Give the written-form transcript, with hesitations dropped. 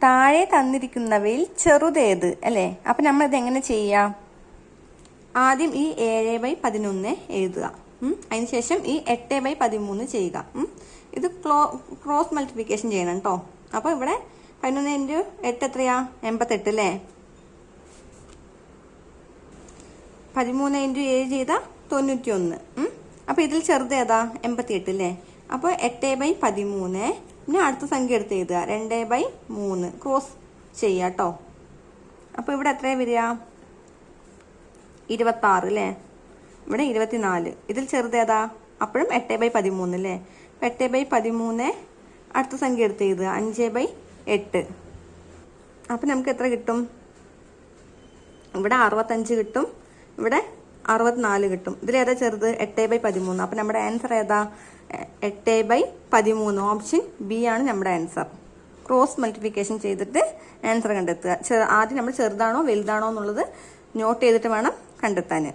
താഴെ തന്നിരിക്കുന്നവയിൽ ചെറുതേത് അല്ലേ? അപ്പം നമ്മളിത് എങ്ങനെ ചെയ്യാം? ആദ്യം ഈ 7/11 എഴുതുക. അതിനുശേഷം ഈ 8/13 ചെയ്യുക. ഇത് ക്രോസ് മൾട്ടിപ്ലിക്കേഷൻ ചെയ്യണം കേട്ടോ. അപ്പോൾ ഇവിടെ 11 × 8 എത്രയാ? 88 അല്ലേ? 13 × 7 ചെയ്താൽ 91. അപ്പോൾ ഇതിൽ ചെറുത് ഏതാ? 88 അല്ലേ? അപ്പോൾ 8/13. പിന്നെ അടുത്ത സംഖ്യ എടുത്ത് എഴുതുക. 2/3 ക്രോസ് ചെയ്യുക കേട്ടോ. അപ്പോൾ ഇവിടെ എത്രയാണ് വരിക? 26 അല്ലേ? ഇവിടെ 24. ഇതിൽ ചെറുത് ഏതാ? അപ്പോഴും 8/13 അല്ലേ? 8/13 അടുത്ത സംഖ്യ എടുത്ത് എഴുതുക. 5/8. അപ്പം നമുക്ക് എത്ര കിട്ടും? ഇവിടെ 65 കിട്ടും, ഇവിടെ 64 കിട്ടും. ഇതിലേതാ ചെറുത്? 8/13. അപ്പം നമ്മുടെ ആൻസർ ഏതാ? 8/13. ഓപ്ഷൻ ബി ആണ് നമ്മുടെ ആൻസർ. ക്രോസ് മൾട്ടിപ്ലിക്കേഷൻ ചെയ്തിട്ട് ആൻസർ കണ്ടെത്തുക. ആദ്യം നമ്മൾ ചെറുതാണോ വലുതാണോ എന്നുള്ളത് നോട്ട് ചെയ്തിട്ട് വേണം കണ്ടെത്താൻ.